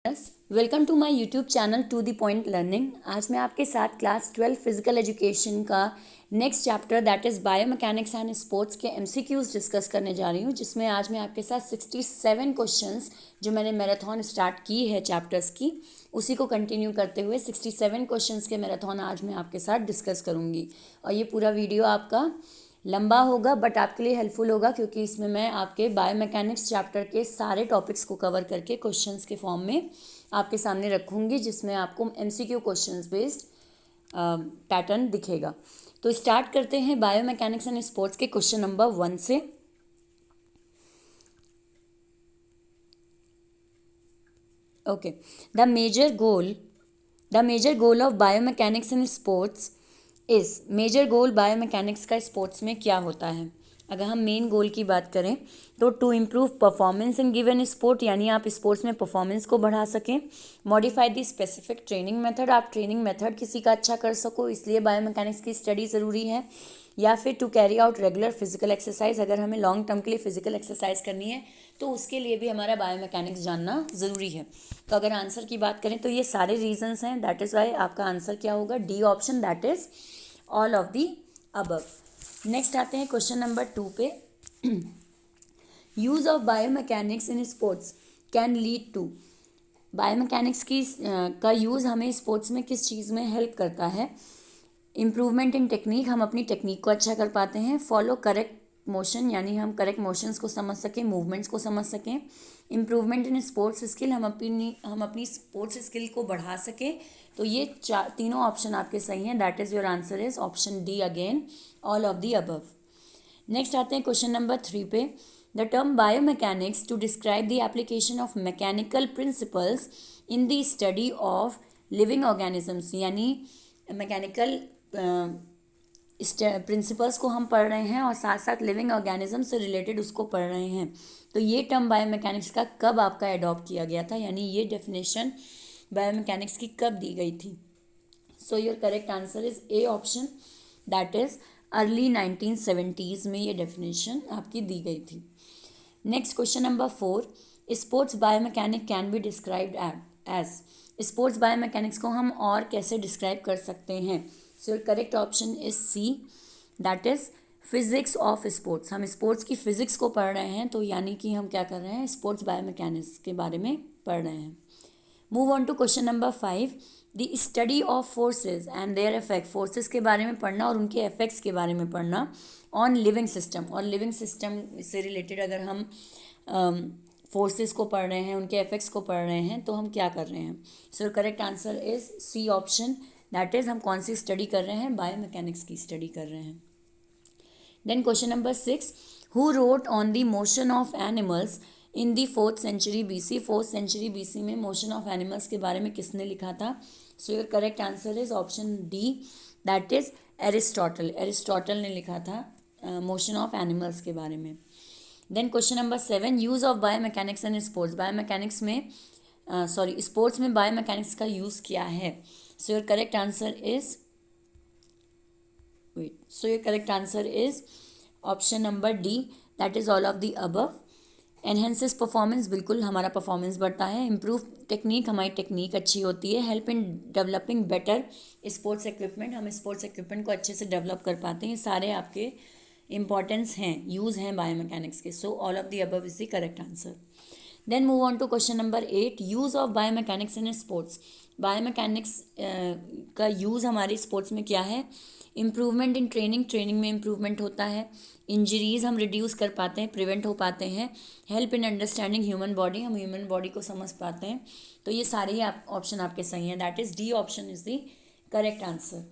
Welcome to my YouTube channel to the point learning. आज मैं आपके साथ क्लास 12 फिजिकल एजुकेशन का next chapter that is biomechanics and sports के MCQs discuss करने जा रही हूँ, जिसमें आज मैं आपके साथ 67 क्वेश्चंस जो मैंने मैराथन स्टार्ट की है चैप्टर्स की, उसी को कंटिन्यू करते हुए 67 क्वेश्चंस के मैराथन आज मैं आपके साथ डिस्कस करूँगी। और ये पूरा वीडियो आपका लंबा होगा बट आपके लिए हेल्पफुल होगा, क्योंकि इसमें मैं आपके बायोमैकेनिक्स चैप्टर के सारे टॉपिक्स को कवर करके क्वेश्चंस के फॉर्म में आपके सामने रखूँगी, जिसमें आपको एमसीक्यू क्वेश्चंस बेस्ड पैटर्न दिखेगा। तो स्टार्ट करते हैं बायोमैकेनिक्स एंड स्पोर्ट्स के क्वेश्चन नंबर 1 से। Okay, the major goal of biomechanics and sports is, major goal biomechanics का स्पोर्ट्स में क्या होता है? अगर हम मेन गोल की बात करें तो to improve performance in given sport, यानी आप स्पोर्ट्स में परफॉर्मेंस को बढ़ा सकें। Modify the specific training method, आप ट्रेनिंग मेथड किसी का अच्छा कर सको, इसलिए बायोमैकेनिक्स की स्टडी ज़रूरी है। या फिर to carry out regular physical exercise, अगर हमें लॉन्ग टर्म के लिए फिजिकल एक्सरसाइज करनी है तो उसके लिए भी हमारा बायोमैकेनिक्स जानना ज़रूरी है। तो अगर आंसर की बात करें तो ये सारे रीजंस हैं, दैट इज़ वाई आपका आंसर क्या होगा? D option, that is all of the above. Next आते हैं क्वेश्चन नंबर 2 पे। Use of biomechanics in sports can lead to, biomechanics की का यूज़ हमें स्पोर्ट्स में किस चीज़ में हेल्प करता है? इम्प्रूवमेंट इन टेक्निक, हम अपनी टेक्निक को अच्छा कर पाते हैं। फॉलो करेक्ट मोशन, यानी हम करेक्ट मोशंस को समझ सकें, मूवमेंट्स को समझ सकें। इम्प्रूवमेंट इन स्पोर्ट्स स्किल, हम अपनी स्पोर्ट्स स्किल को बढ़ा सकें। तो ये तीनों ऑप्शन आपके सही हैं, that is your answer is option D again, all of the above. Next आते हैं क्वेश्चन नंबर 3 पे। The term biomechanics to describe the application of mechanical principles in the study of living organisms, यानी mechanical principles को हम पढ़ रहे हैं और साथ साथ लिविंग ऑर्गेनिज्म से रिलेटेड उसको पढ़ रहे हैं। तो ये टर्म बायोमैकेनिक्स का कब आपका एडॉप्ट किया गया था, यानी ये डेफिनेशन बायोमैकेनिक्स की कब दी गई थी? So your correct answer is A option, that is early 1970s में ये डेफिनेशन आपकी दी गई थी। Next question number 4, sports biomechanic can be described as, sports biomechanics को हम और कैसे डिस्क्राइब कर सकते हैं? So your correct option is C, that is physics of sports. हम स्पोर्ट्स की फिजिक्स को पढ़ रहे हैं, तो यानी कि हम क्या कर रहे हैं? स्पोर्ट्स बायोमैकेनिक्स के बारे में पढ़ रहे हैं। Move on to question number 5, the study of forces and their effect, forces के बारे में पढ़ना और उनके इफेक्ट्स के बारे में पढ़ना ऑन लिविंग सिस्टम। और लिविंग सिस्टम से रिलेटेड अगर हम फोर्सेस को पढ़ रहे हैं, उनके इफेक्ट्स को पढ़ रहे हैं, तो हम क्या कर रहे हैं? So correct answer is C option, that is हम कौन सी स्टडी कर रहे हैं? बायोमैकेनिक्स की स्टडी कर रहे हैं। Then question number 6, who wrote on the motion of animals in the 4th century BC, 4th century BC में मोशन ऑफ एनिमल्स के बारे में किसने लिखा था? So your correct answer is option D, that is Aristotle. Aristotle ने लिखा था मोशन ऑफ एनिमल्स के बारे में। Then question number 7, use of biomechanics and sports, biomechanics में स्पोर्ट्स में बायोमैकेनिक्स का यूज़ क्या है? So your correct answer is so your correct answer is option number D, that is all of the above. Enhances performance, बिल्कुल हमारा performance बढ़ता है। Improve technique, हमारी टेक्निक अच्छी होती है। Help in developing better sports equipment, हम sports equipment को अच्छे से डेवलप कर पाते हैं। सारे आपके इंपॉर्टेंस हैं, यूज़ हैं बायोमैकेनिक्स के। So all of the above is the correct answer. Then move on to question number 8, use of biomechanics in sports, biomechanics का यूज़ हमारे स्पोर्ट्स में क्या है? इम्प्रूवमेंट इन ट्रेनिंग, ट्रेनिंग में इम्प्रूवमेंट होता है। इंजरीज हम रिड्यूस कर पाते हैं, प्रिवेंट हो पाते हैं। Help in understanding human body, हम ह्यूमन बॉडी को समझ पाते हैं। तो ये सारे ही ऑप्शन आपके सही हैं, that is D option is the correct answer,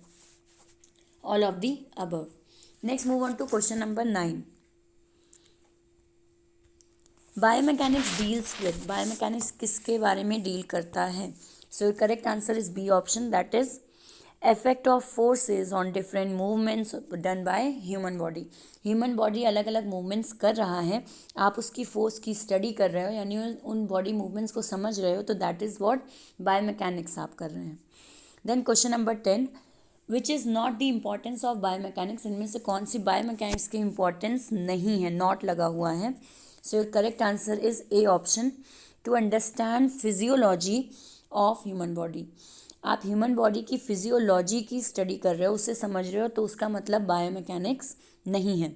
all of the above. Next move on to question number 9, biomechanics deals with, biomechanics किसके बारे में डील करता है? So correct answer is B option, that is effect of forces on different movements done by human body. Human body अलग अलग movements कर रहा है, आप उसकी फोर्स की स्टडी कर रहे हो, यानी उन बॉडी मूवमेंट्स को समझ रहे हो, तो दैट इज़ व्हाट बायोमैकेनिक्स आप कर रहे हैं। Then question number 10, which is not the importance of biomechanics, इनमें से कौन सी बायोमैकेनिक्स की इम्पॉर्टेंस नहीं है? नॉट लगा हुआ है। So your correct answer is A option, to understand physiology of human body. आप ह्यूमन बॉडी की फिजियोलॉजी की स्टडी कर रहे हो, उससे समझ रहे हो, तो उसका मतलब बायोमैकेनिक्स नहीं है।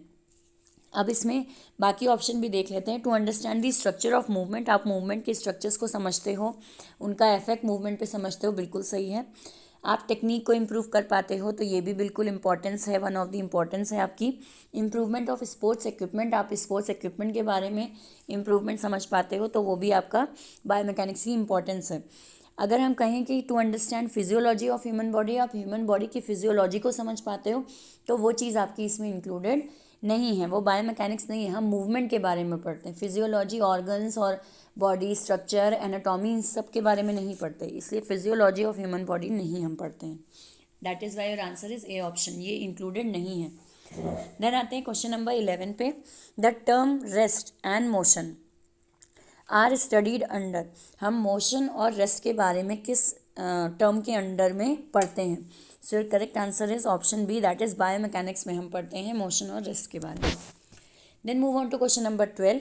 अब इसमें बाकी ऑप्शन भी देख लेते हैं। To understand the structure of movement, आप मूवमेंट के स्ट्रक्चर्स को समझते हो, उनका इफेक्ट मूवमेंट पे समझते हो, बिल्कुल सही है। आप टेक्निक को इम्प्रूव कर पाते हो, तो ये भी बिल्कुल इंपॉर्टेंस है, वन ऑफ द इम्पॉर्टेंस है आपकी। इम्प्रूवमेंट ऑफ स्पोर्ट्स इक्विपमेंट, आप स्पोर्ट्स इक्विपमेंट के बारे में इम्प्रूवमेंट समझ पाते हो, तो वो भी आपका बायोमैकेनिक्स की इंपॉर्टेंस है। अगर हम कहें कि to understand physiology of human body, आप ह्यूमन बॉडी की फिजियोलॉजी को समझ पाते हो, तो वो चीज़ आपकी इसमें इंक्लूडेड नहीं है, वो बायोमैकेनिक्स नहीं है। हम मूवमेंट के बारे में पढ़ते हैं, फिजियोलॉजी ऑर्गन्स और बॉडी स्ट्रक्चर एनाटॉमी इन सब के बारे में नहीं पढ़ते, इसलिए फिजियोलॉजी ऑफ ह्यूमन बॉडी नहीं हम पढ़ते हैं। That is why your answer is A option, ये इंक्लूडेड नहीं है। देन आते हैं क्वेश्चन नंबर 11 पे। The term rest and motion are studied under, हम मोशन और रेस्ट के बारे में किस टर्म के अंडर में पढ़ते हैं? So correct answer is option B, that is biomechanics में हम पढ़ते हैं मोशन और रेस्ट के बारे में। Then move on to question number 12।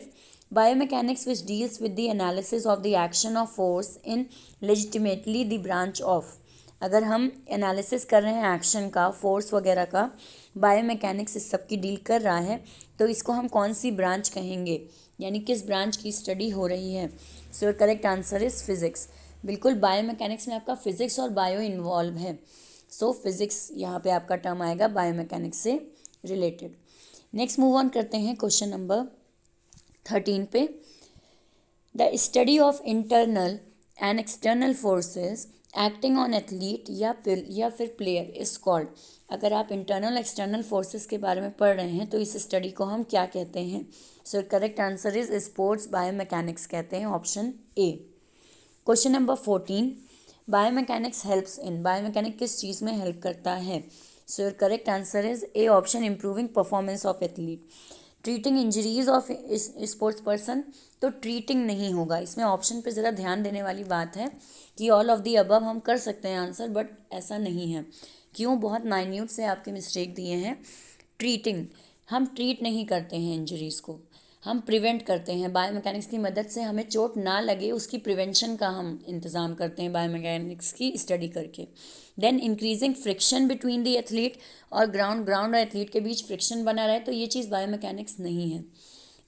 Biomechanics which deals with the analysis of the action of force in legitimately the branch of, अगर हम एनालिसिस कर रहे हैं एक्शन का, फोर्स वगैरह का, बायोमैकेनिक्स इस सब की डील कर रहा है, तो इसको हम कौन सी ब्रांच कहेंगे, यानी किस ब्रांच की स्टडी हो रही है? So correct answer is physics. बिल्कुल, बायोमैकेनिक्स में आपका फिजिक्स और बायो इन्वॉल्व है, सो फिजिक्स यहाँ पे आपका टर्म आएगा बायोमैकेनिक्स से रिलेटेड। नेक्स्ट मूव ऑन करते हैं क्वेश्चन नंबर 13 पे। The study of internal and external forces acting on athlete या फिर प्लेयर इज कॉल्ड, अगर आप इंटरनल एक्सटर्नल फोर्सेस के बारे में पढ़ रहे हैं, तो इस स्टडी को हम क्या कहते हैं? So correct answer is sports biomechanics कहते हैं, option A. Question number 14। Biomechanics helps in, biomechanic किस चीज़ में हेल्प करता है? So correct answer is A option, improving performance of athlete. Treating injuries of sports person, तो ट्रीटिंग नहीं होगा इसमें, ऑप्शन पे ज़रा ध्यान देने वाली बात है कि ऑल ऑफ दी अबव हम कर सकते हैं आंसर, बट ऐसा नहीं है। क्यों? बहुत माइन्यूट से आपके मिस्टेक दिए हैं। ट्रीटिंग, हम ट्रीट नहीं करते हैं इंजरीज़ को, हम प्रिवेंट करते हैं। बायोमैकेनिक्स की मदद से हमें चोट ना लगे, उसकी प्रिवेंशन का हम इंतज़ाम करते हैं बायोमैकेनिक्स की स्टडी करके। Then increasing friction between the athlete और ग्राउंड और एथलीट के बीच फ्रिक्शन बना रहे, तो ये चीज़ बायोमैकेनिक्स नहीं है।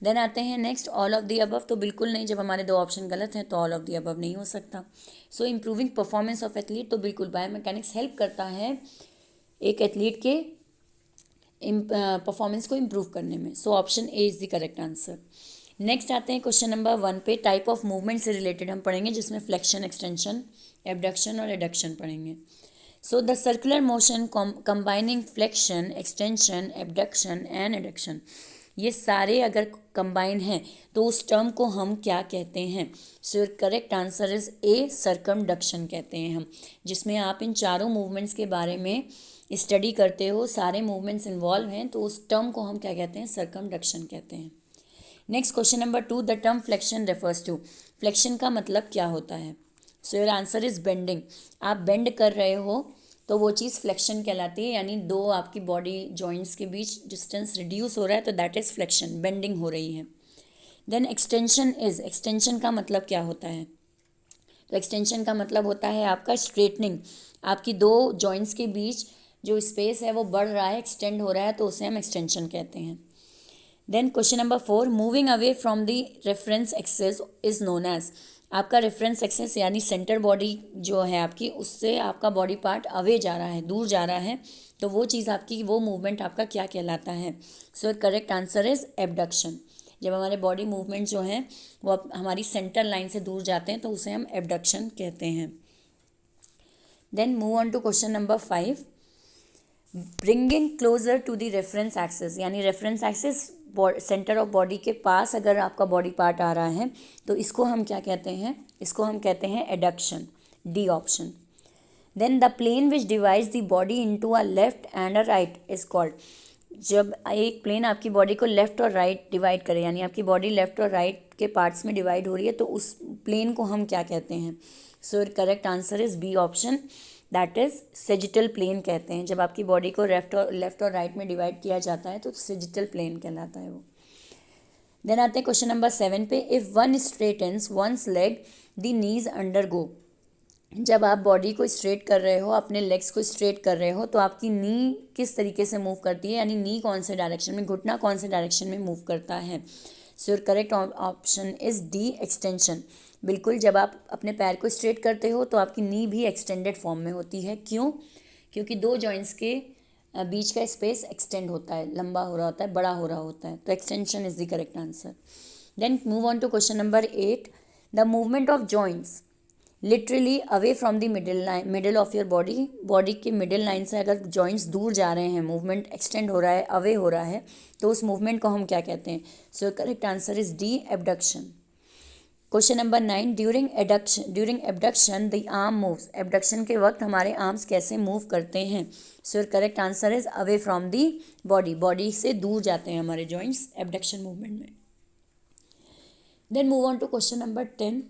देन आते हैं next, all of the above, तो बिल्कुल नहीं, जब हमारे दो ऑप्शन गलत हैं तो ऑल ऑफ दी अबव नहीं हो सकता। सो इम्प्रूविंग परफॉर्मेंस ऑफ एथलीट, तो बिल्कुल बायोमैकेनिक्स हेल्प करता है एक एथलीट के परफॉर्मेंस को इम्प्रूव करने में। So option A is the correct answer. Next आते हैं क्वेश्चन नंबर 1 पे। टाइप ऑफ मूवमेंट से रिलेटेड हम पढ़ेंगे, जिसमें फ्लेक्शन, एक्सटेंशन, एबडक्शन और एडक्शन पढ़ेंगे। So the circular motion combining flexion, extension, abduction and adduction, ये सारे अगर कंबाइन हैं तो उस टर्म को हम क्या कहते हैं? So correct answer is A, circumduction कहते हैं हम, जिसमें आप इन चारों मूवमेंट्स के बारे में स्टडी करते हो, सारे मूवमेंट्स इन्वॉल्व हैं, तो उस टर्म को हम क्या कहते हैं? सर्कमडक्शन कहते हैं। Next question number 2। The term flexion refers to, flexion का मतलब क्या होता है? So your answer is bending, आप बेंड कर रहे हो तो वो चीज़ फ्लेक्शन कहलाती है, यानी दो आपकी बॉडी जॉइंट्स के बीच डिस्टेंस रिड्यूस हो रहा है, तो दैट इज़ फ्लेक्शन, बेंडिंग हो रही है। देन एक्सटेंशन इज, एक्सटेंशन का मतलब क्या होता है? तो एक्सटेंशन का मतलब होता है आपका स्ट्रेटनिंग, आपकी दो जॉइंट्स के बीच जो स्पेस है वो बढ़ रहा है, एक्सटेंड हो रहा है, तो उसे हम एक्सटेंशन कहते हैं। Then question number 4। Moving away from the reference axis is known as, आपका रेफरेंस एक्सेस यानी सेंटर बॉडी जो है आपकी, उससे आपका बॉडी पार्ट अवे जा रहा है, दूर जा रहा है, तो वो चीज़ आपकी, वो मूवमेंट आपका क्या कहलाता है? So correct answer is abduction. जब हमारे बॉडी मूवमेंट जो हैं वो हमारी सेंटर लाइन से दूर जाते हैं, तो उसे हम एबडक्शन कहते हैं। Then move on to question number 5। Bringing closer to the reference axis, यानी reference axis centre of body के पास अगर आपका बॉडी पार्ट आ रहा है, तो इसको हम क्या कहते हैं? इसको हम कहते हैं adduction, D option. Then the plane which divides the body into a left and a right is called, जब एक प्लेन आपकी बॉडी को लेफ्ट और राइट डिवाइड करे, यानी आपकी बॉडी लेफ्ट और राइट के पार्ट्स में डिवाइड हो रही है, तो उस प्लेन को हम क्या कहते हैं? So correct answer is B option, that is sagittal plane कहते हैं। जब आपकी बॉडी को लेफ्ट और राइट में डिवाइड किया जाता है तो सेजिटल प्लेन कहलाता है वो। देन आते हैं क्वेश्चन नंबर 7 पे, if one straightens one's leg the knees undergo. जब आप बॉडी को स्ट्रेट कर रहे हो, अपने लेग्स को स्ट्रेट कर रहे हो, तो आपकी नी किस तरीके से मूव करती है, यानी नी कौन से डायरेक्शन में, घुटना कौन से डायरेक्शन में मूव करता है। So your correct option is D, extension. बिल्कुल, जब आप अपने पैर को स्ट्रेट करते हो तो आपकी नी भी एक्सटेंडेड फॉर्म में होती है। क्यों? क्योंकि दो जॉइंट्स के बीच का स्पेस एक्सटेंड होता है, लंबा हो रहा होता है, बड़ा हो रहा होता है, तो extension is the correct answer. Then move on to question number 8, the movement of joints literally away from the middle of your body. Body के मिडिल लाइन से अगर जॉइंट्स दूर जा रहे हैं, मूवमेंट एक्सटेंड हो रहा है, अवे हो रहा है, तो उस मूवमेंट को हम क्या कहते हैं। So correct answer is D, abduction. Question number 9, during abduction the arm moves. Abduction के वक्त हमारे आर्म्स कैसे मूव करते हैं। So correct answer is away from the body. Body से दूर जाते हैं हमारे जॉइंट्स एबडक्शन मूवमेंट में। Then move on to question number 10,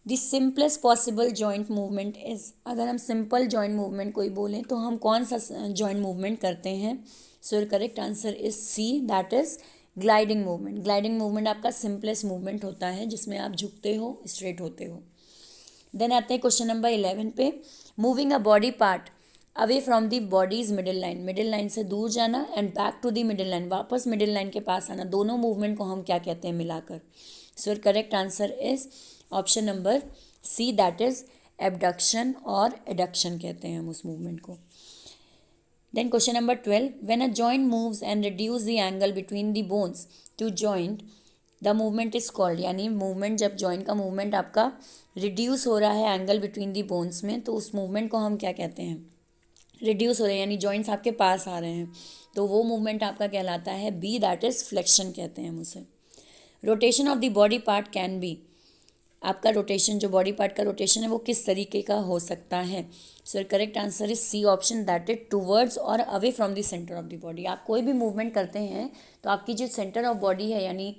the simplest possible joint movement is. अगर हम सिंपल जॉइंट मूवमेंट कोई बोलें तो हम कौन सा जॉइंट मूवमेंट करते हैं। So correct answer is C, that is gliding movement. Gliding movement आपका सिंपलेस्ट मूवमेंट होता है, जिसमें आप झुकते हो, स्ट्रेट होते हो। देन आते हैं क्वेश्चन नंबर 11 पे, moving a body part away from the body's middle line. Middle line से दूर जाना and back to the middle line, वापस मिडिल लाइन के पास आना, दोनों मूवमेंट को हम क्या कहते हैं मिलाकर। So correct answer is option number C, that is abduction और एडक्शन कहते हैं हम उस मूवमेंट को। Then question number 12, when a joint moves and reduce the angle between the bones to joint the movement is called. यानी movement, जब joint का movement आपका रिड्यूस हो रहा है एंगल बिटवीन द बोन्स में, तो उस मूवमेंट को हम क्या कहते हैं। रिड्यूस हो रहे हैं यानी जॉइंट्स आपके पास आ रहे हैं, तो वो मूवमेंट आपका कहलाता है बी, दैट इज फ्लेक्शन कहते हैं हम उसे। Rotation of the body part can be. आपका रोटेशन, जो बॉडी पार्ट का रोटेशन है, वो किस तरीके का हो सकता है। So correct answer is C option, that is towards और away from the centre of the body. आप कोई भी मूवमेंट करते हैं तो आपकी जो सेंटर ऑफ बॉडी है, यानी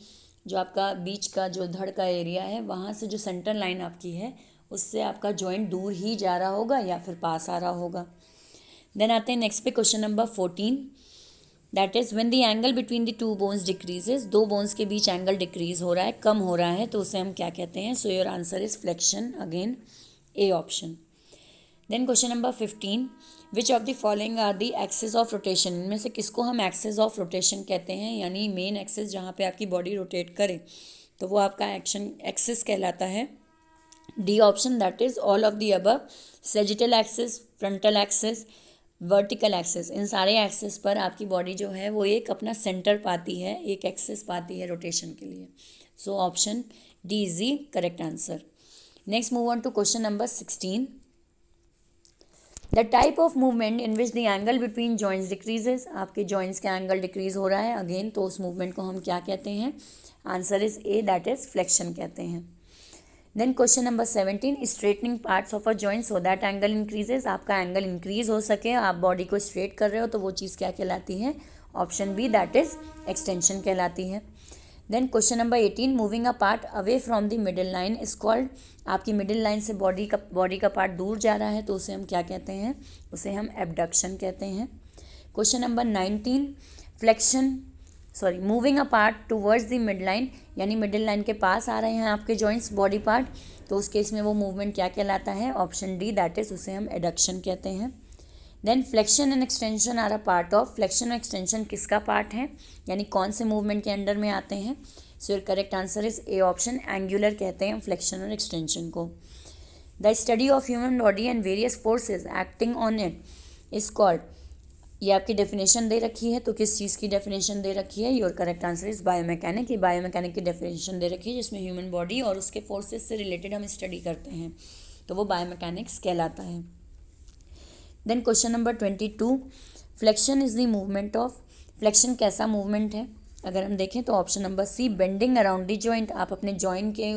जो आपका बीच का जो धड़ का एरिया है, वहाँ से जो सेंटर लाइन आपकी है, उससे आपका जॉइंट दूर ही जा रहा होगा या फिर पास आ रहा होगा। देन आते हैं नेक्स्ट पे question number 14, that is when the angle between the two bones decreases. दो बोन्स के बीच एंगल डिक्रीज हो रहा है, कम हो रहा है, तो उसे हम क्या कहते हैं। So your answer is flexion, again A option. Then question number 15, which of the following are the axis of rotation. इनमें से किसको हम एक्सिस ऑफ रोटेशन कहते हैं, यानी मेन एक्सिस जहाँ पे आपकी बॉडी रोटेट करे, तो वो आपका एक्सिस कहलाता है। D option, that is all of the above. Sagittal axis, frontal axis, vertical axis, इन सारे एक्सिस पर आपकी बॉडी जो है वो एक अपना सेंटर पाती है, एक एक्सिस पाती है रोटेशन के लिए। So option D is the correct answer. Next move on to question number 16, the type of movement in which the angle between joints decreases. आपके जॉइंट्स का एंगल डिक्रीज हो रहा है अगेन, तो उस मूवमेंट को हम क्या कहते हैं। Answer is A, that is flexion कहते हैं। Then question number 17, straightening parts of a joint so that angle increases. आपका एंगल इंक्रीज हो सके, आप बॉडी को स्ट्रेट कर रहे हो, तो वो चीज़ क्या कहलाती है। Option B, that is extension कहलाती है। Then question number 18, moving a part away from the middle line is called. आपकी मिडिल लाइन से बॉडी का पार्ट दूर जा रहा है, तो उसे हम क्या कहते हैं। उसे हम एबडक्शन कहते हैं। Question number 19, moving a part towards the mid line, यानी मिडिल लाइन के पास आ रहे हैं आपके जॉइंट्स बॉडी पार्ट, तो उस केस में वो मूवमेंट क्या कहलाता है। ऑप्शन डी, दैट इज उसे हम एडक्शन कहते हैं। Then flexion and extension are a part of. Flexion और एक्सटेंशन किसका पार्ट है, यानी कौन से मूवमेंट के अंडर में आते हैं। So your correct answer is A option, angular कहते हैं फ्लेक्शन और एक्सटेंशन को। The study of human body and various forces acting on it is called. ये आपकी डेफिनेशन दे रखी है, तो किस चीज़ की डेफिनेशन दे रखी है। Your correct answer is biomechanic. ये बायोमैकेनिक की डेफिनेशन दे रखी है, जिसमें ह्यूमन बॉडी और उसके फोर्सेस से रिलेटेड हम स्टडी करते हैं, तो वो बायोमैकेनिक्स कहलाता है। Then question number 22, flexion is the movement of. Flexion कैसा मूवमेंट है, अगर हम देखें तो option number C, bending around the joint. आप अपने जॉइंट के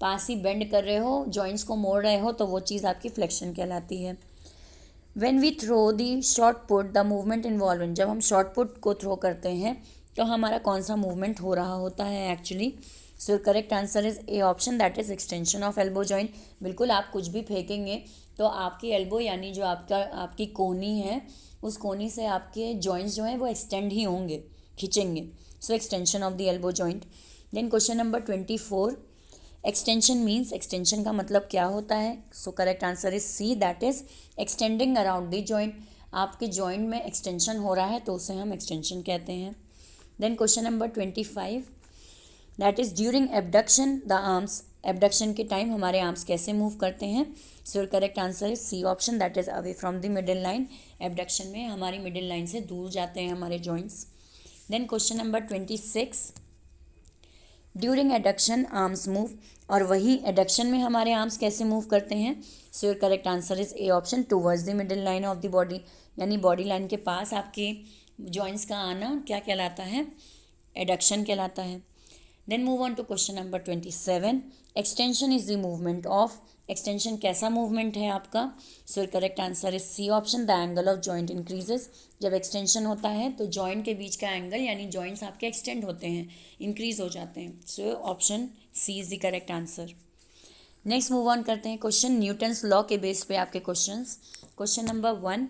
पास ही बेंड कर रहे हो, जॉइंट्स को मोड़ रहे हो, तो वो चीज़ आपकी फ्लेक्शन कहलाती है। When we throw the shot put, the movement involved in। जब हम शॉर्ट पुट को थ्रो करते हैं तो हमारा कौन सा मूवमेंट हो रहा होता है actually. So correct answer is A option, that is extension of elbow joint. बिल्कुल, आप कुछ भी फेंकेंगे तो आपकी एल्बो, यानी जो आपकी कोहनी है, उस कोहनी से आपके जॉइंट्स जो हैं वो एक्सटेंड ही होंगे, खींचेंगे। So extension of the elbow joint. Then question number 24, extension means, extension का मतलब क्या होता है? So correct answer is C, that is extending around the joint. आपके जॉइंट में एक्सटेंशन हो रहा है तो उसे हम एक्सटेंशन कहते हैं। Then question number 25, that is during abduction the arms, abduction के टाइम हमारे आर्म्स कैसे मूव करते हैं? So correct answer is C option, that is away from the middle line. Abduction में हमारी मिडिल लाइन से दूर जाते हैं हमारे joints. Then question number 26, during adduction arms move, और वही एडक्शन में हमारे आर्म्स कैसे मूव करते हैं? So your correct answer is A option, towards the middle line of the body, यानी बॉडी लाइन के पास आपके जॉइंट्स का आना क्या कहलाता है? एडक्शन कहलाता है। Then move on to question number 27, extension is the movement of, extension कैसा मूवमेंट है आपका? So correct answer is C option, the angle of joint increases. जब एक्सटेंशन होता है तो जॉइंट के बीच का एंगल यानी जॉइंट्स आपके एक्सटेंड होते हैं, इंक्रीज हो जाते हैं। So option C is the correct answer. Next move on करते हैं क्वेश्चन न्यूटन्स लॉ के बेस पे आपके questions. Question number 1,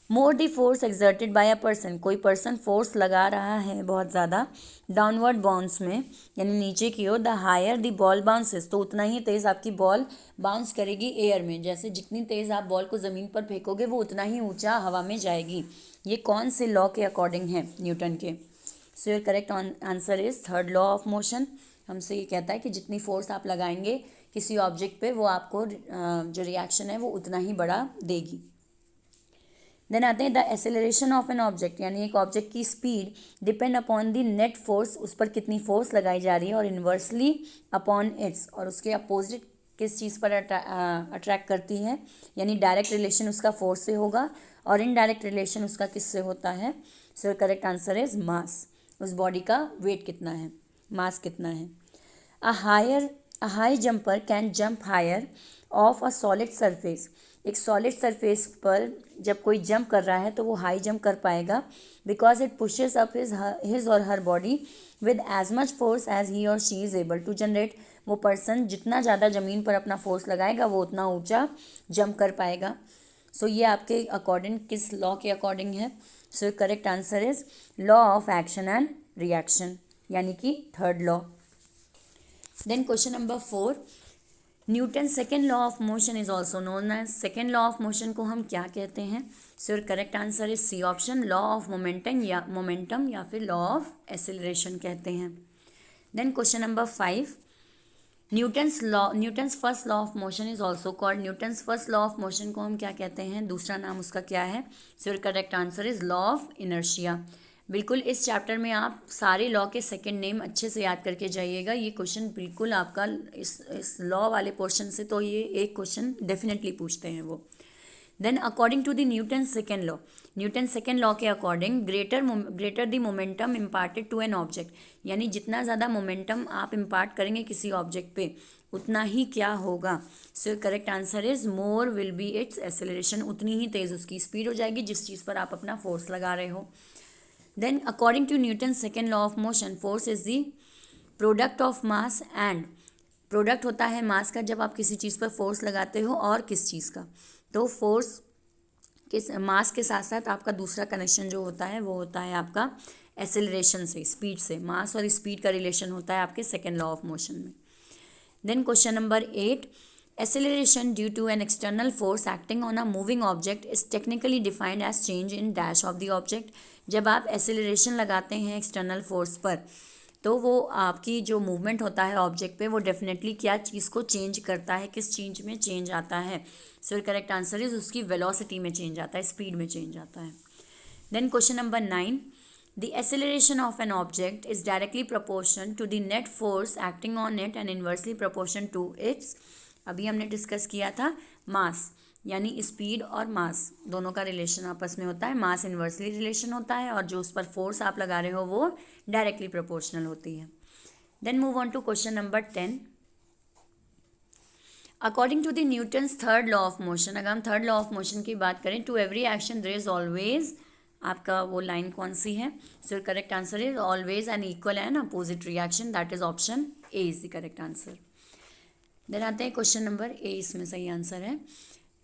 more the force exerted by a person, कोई पर्सन फोर्स लगा रहा है बहुत ज़्यादा डाउनवर्ड बाउंस में, यानी नीचे की ओर, the higher the ball bounces, तो उतना ही तेज़ आपकी बॉल बाउंस करेगी एयर में, जैसे जितनी तेज़ आप बॉल को ज़मीन पर फेंकोगे वो उतना ही ऊंचा हवा में जाएगी। ये कौन से लॉ के अकॉर्डिंग है? न्यूटन के। सो your correct answer is third law of motion. हमसे ये कहता है कि जितनी फोर्स आप लगाएंगे किसी ऑब्जेक्ट पे वो आपको जो रिएक्शन है वो उतना ही बड़ा देगी। देन आते हैं the acceleration of N object, यानी एक ऑब्जेक्ट की speed depend upon the net force, उस पर कितनी फोर्स लगाई जा रही है, और इन्वर्सली अपॉन इट्स, और उसके अपोजिट किस चीज़ पर अट्रैक्ट करती है, यानी डायरेक्ट रिलेशन उसका फोर्स से होगा और इनडायरेक्ट रिलेशन उसका किससे होता है? So correct answer is mass, उस बॉडी का वेट कितना है, मास कितना है। A high jumper can jump higher off a solid surface, एक सॉलिड सरफेस पर जब कोई जंप कर रहा है तो वो हाई जंप कर पाएगा, because it pushes up his or her body with as much force as he or she is able to generate. वो पर्सन जितना ज़्यादा ज़मीन पर अपना फोर्स लगाएगा वो उतना ऊंचा जंप कर पाएगा। सो ये आपके अकॉर्डिंग किस लॉ के अकॉर्डिंग है? So correct answer is law of action and reaction, यानी कि third law. Then question number 4, Newton second law of motion is also known as, second law of motion को हम क्या कहते हैं? So correct answer is C option, law of momentum या फिर law of acceleration कहते हैं। Then question number 5, Newton's first law of motion is also called, Newton's first law of motion को हम क्या कहते हैं? दूसरा नाम उसका क्या है? So correct answer is law of inertia. बिल्कुल इस चैप्टर में आप सारे लॉ के सेकंड नेम अच्छे से याद करके जाइएगा। ये क्वेश्चन बिल्कुल आपका इस लॉ वाले पोर्शन से तो ये एक क्वेश्चन डेफिनेटली पूछते हैं वो। Then according to the Newton second law, Newton second law के according greater the momentum imparted to an object, यानी जितना ज़्यादा मोमेंटम आप इम्पार्ट करेंगे किसी ऑब्जेक्ट पे उतना ही क्या होगा? सो correct answer is more will be it's acceleration, उतनी ही तेज़ उसकी स्पीड हो जाएगी जिस चीज़ पर आप अपना फोर्स लगा रहे हो। Then according to Newton's second law of motion, force is the product of mass and, product होता है मास का जब आप किसी चीज़ पर फोर्स लगाते हो, और किस चीज़ का? तो फोर्स किस मास के साथ साथ आपका दूसरा कनेक्शन जो होता है वो होता है आपका एसेलरेशन से, स्पीड से। मास और स्पीड का रिलेशन होता है आपके सेकेंड लॉ ऑफ मोशन में। Then question number 8, acceleration due to an external force acting on a moving object is technically defined as change in dash of the object। जब आप acceleration लगाते हैं external force पर तो वो आपकी जो मूवमेंट होता है ऑब्जेक्ट पे वो डेफिनेटली क्या चीज़ को चेंज करता है, किस चीज़ में चेंज आता है? सो करेक्ट आंसर इज उसकी वेलोसिटी में चेंज आता है, स्पीड में चेंज आता है। Then question number 9, the acceleration of an object is directly proportional to the net force acting on it and inversely proportional to its, अभी हमने discuss किया था मास, यानी स्पीड और मास दोनों का रिलेशन आपस में होता है। मास इन्वर्सली रिलेशन होता है और जो उस पर फोर्स आप लगा रहे हो वो डायरेक्टली प्रोपोर्शनल होती है। Then move on to question number 10, according to the Newton's third law of motion, अगर हम थर्ड लॉ ऑफ मोशन की बात करें, to every action there is always, आपका वो लाइन कौन सी है? So correct answer is always an equal and opposite reaction, that is option A is the correct answer. Then आते हैं क्वेश्चन नंबर ए, इसमें सही आंसर है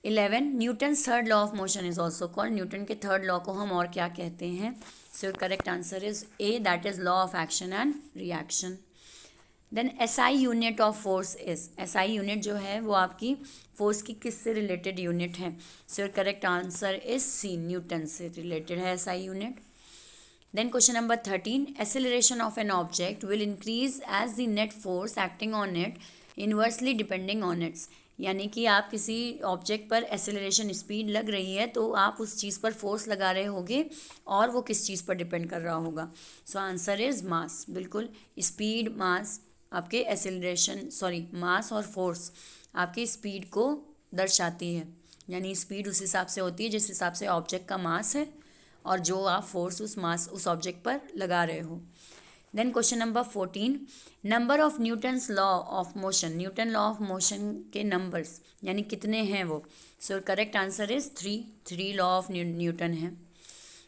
11, Newton's third law of motion is also called, Newton के third law को हम और क्या कहते हैं? So correct answer is A, that is law of action and reaction. Then SI unit of force is, SI unit जो है वो आपकी फोर्स की किससे रिलेटेड यूनिट है? So your correct answer is C, Newton से रिलेटेड है SI unit. Then question number 13, acceleration of an object will increase as the net force acting on it inversely depending on its. यानी कि आप किसी object पर acceleration speed लग रही है तो आप उस चीज़ पर फोर्स लगा रहे होगे और वो किस चीज़ पर डिपेंड कर रहा होगा. सो आंसर इज मास. बिल्कुल, स्पीड मास आपके एसेलरेशन मास और फोर्स आपकी स्पीड को दर्शाती है. यानी स्पीड उस हिसाब से होती है जिस हिसाब से ऑब्जेक्ट का मास है और जो आप फोर्स उस ऑब्जेक्ट पर लगा रहे हो. Then question number 14, number of Newton's law of motion. Newton law of motion के नंबर्स यानी कितने हैं वो? So correct answer is 3 law of Newton है.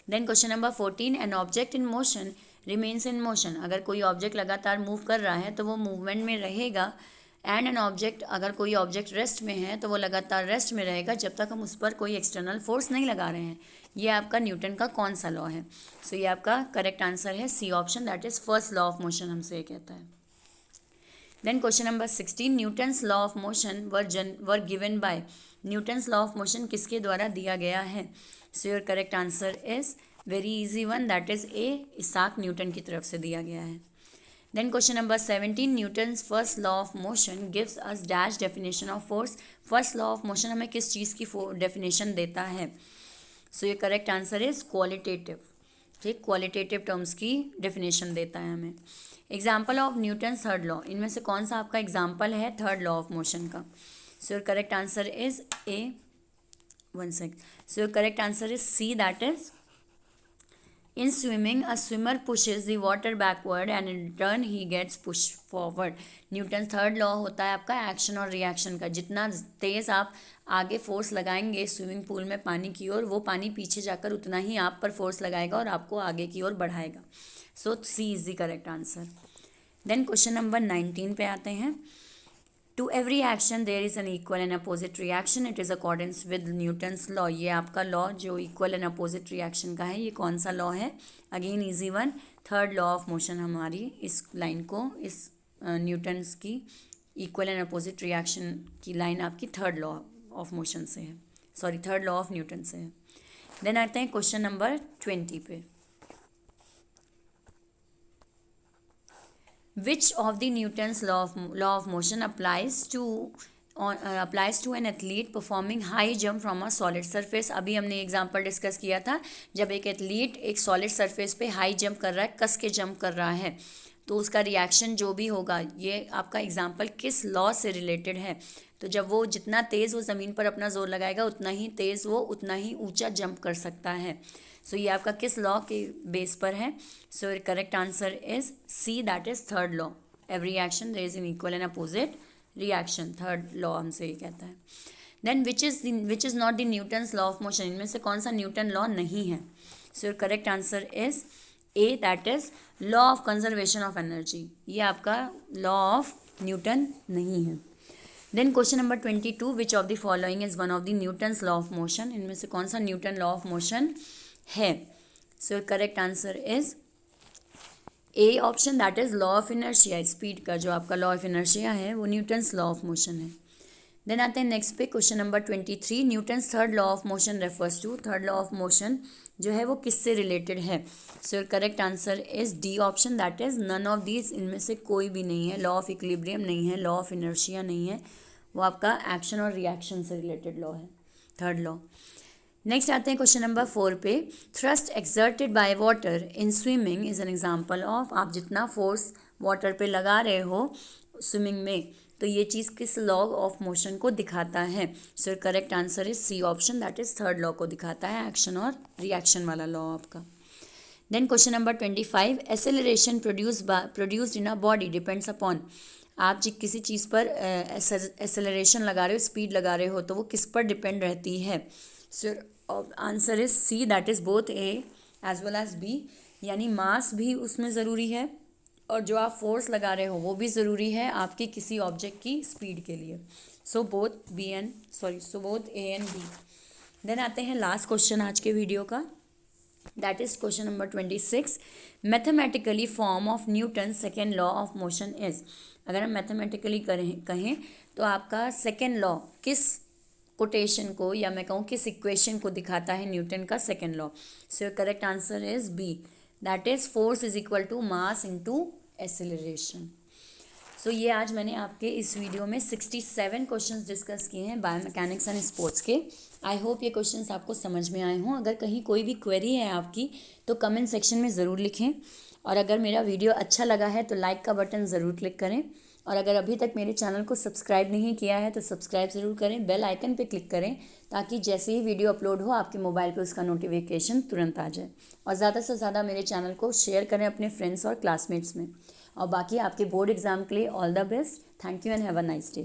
Then question number 14, an object in motion remains in motion. अगर कोई object लगातार move कर रहा है तो वो मूवमेंट में रहेगा. एंड एन ऑब्जेक्ट, अगर कोई ऑब्जेक्ट रेस्ट में है तो वो लगातार रेस्ट में रहेगा जब तक हम उस पर कोई एक्सटर्नल फोर्स नहीं लगा रहे हैं. ये आपका न्यूटन का कौन सा लॉ है? सो ये आपका करेक्ट आंसर है C option, that is first law of motion हमसे ये कहता है. Then question number 16, Newton's law of motion were given by. Newton's law of motion किसके द्वारा दिया गया है? So your correct answer is very easy one, that is A, Isaac Newton की तरफ से दिया गया है. Then question number 17, Newton's first law of motion gives us dash definition of force. First law of motion हमें किस चीज़ की definition देता है? So ये correct answer is qualitative. ठीक, qualitative terms की definition देता है हमें. Example of Newton's third law. इनमें से कौन सा आपका example है third law of motion का? So your correct answer is A. One sec. So your correct answer is C, that is in swimming, a swimmer pushes the water backward and in return he gets pushed forward. Newton third law होता है आपका action और reaction का. जितना तेज आप आगे force लगाएंगे swimming pool में पानी की ओर, वो पानी पीछे जाकर उतना ही आप पर फोर्स लगाएगा और आपको आगे की ओर बढ़ाएगा. So C is the correct answer. Then question number 19 पे आते हैं. To every action there is an equal and opposite reaction, it is accordance with Newton's law. ये आपका लॉ जो इक्वल एंड अपोजिट रिएक्शन का है, ये कौन सा लॉ है? Again easy one, third law of motion. हमारी इस लाइन को, इस न्यूटन्स की इक्वल एंड अपोजिट रिएक्शन की लाइन आपकी थर्ड लॉ ऑफ मोशन से है, थर्ड लॉ ऑफ न्यूटन से है. देन आते हैं क्वेश्चन नंबर 20 पे. Which of the Newton's law of motion applies to an athlete performing high jump from a solid surface? अभी हमने एग्जाम्पल डिस्कस किया था जब एक एथलीट एक सॉलिड सरफेस पे हाई जंप कर रहा है, कस के जंप कर रहा है, तो उसका रिएक्शन जो भी होगा, ये आपका एग्जाम्पल किस लॉ से रिलेटेड है? तो जब वो जितना तेज़ वो ज़मीन पर अपना जोर लगाएगा उतना ही तेज़ वो उतना ही ऊंचा जंप कर सकता है. सो ये आपका किस लॉ के बेस पर है? So correct answer is C, that is third law. Every action there is an equal and opposite reaction, third law हमसे ये कहता है. Then which is not the Newton's law of motion. इनमें से कौन सा न्यूटन लॉ नहीं है? So correct answer is A, that is law of conservation of energy. ये आपका लॉ ऑफ न्यूटन नहीं है. Then question number 22, which of the following is one of the Newton's law of motion. इनमें से कौन सा न्यूटन लॉ ऑफ मोशन है? So correct answer is A option, that is law of inertia. Speed का जो आपका law of inertia है वो न्यूटन्स लॉ ऑफ मोशन है. देन आते हैं नेक्स्ट पे question number 23, Newton's third law of motion refers to. Third law of motion जो है वो किससे रिलेटेड है? So correct answer is D option, that is none of these. इनमें से कोई भी नहीं है. लॉ ऑफ इक्विलिब्रियम नहीं है, लॉ ऑफ इनर्शिया नहीं है, वो आपका एक्शन और रिएक्शन से रिलेटेड लॉ है, थर्ड लॉ. नेक्स्ट आते हैं क्वेश्चन नंबर 4 पे. Thrust exerted by water in swimming is an example of. आप जितना फोर्स वाटर पे लगा रहे हो स्विमिंग में, तो ये चीज़ किस लॉ ऑफ मोशन को दिखाता है? So correct answer is C option, that is third law को दिखाता है, एक्शन और रिएक्शन वाला लॉ आपका. Then question number 25, acceleration produced in a body depends upon. आप जी किसी चीज़ पर एसेलरेशन लगा रहे हो, स्पीड लगा रहे हो, तो वो किस पर डिपेंड रहती है? So answer is C, that is both A as well as B. यानी मास भी उसमें ज़रूरी है और जो आप फोर्स लगा रहे हो वो भी ज़रूरी है आपकी किसी ऑब्जेक्ट की स्पीड के लिए. So both both A and B. Then आते हैं लास्ट क्वेश्चन आज के वीडियो का. That is question number 26। Mathematically form of Newton second law of motion is. अगर हम मैथमेटिकली कहें तो आपका सेकेंड लॉ किस कोटेशन को या मैं कहूँ किस इक्वेशन को दिखाता है न्यूटन का second law. So correct answer is B, that is force is equal to mass into acceleration. So ये आज मैंने आपके इस वीडियो में 67 क्वेश्चंस डिस्कस किए हैं बायोमैकेनिक्स एंड स्पोर्ट्स के। आई होप ये क्वेश्चंस आपको समझ में आए हों। अगर कहीं कोई भी क्वेरी है आपकी तो कमेंट सेक्शन में ज़रूर लिखें, और अगर मेरा वीडियो अच्छा लगा है तो लाइक का बटन ज़रूर क्लिक करें, और अगर अभी तक मेरे चैनल को सब्सक्राइब नहीं किया है तो सब्सक्राइब ज़रूर करें, बेल आइकन पे क्लिक करें ताकि जैसे ही वीडियो अपलोड हो आपके मोबाइल पे उसका नोटिफिकेशन तुरंत आ जाए। और ज़्यादा से ज़्यादा मेरे चैनल को शेयर करें अपने फ्रेंड्स और क्लासमेट्स में। और बाकी आपके बोर्ड एग्ज़ाम के लिए all the best. Thank you and have a nice day.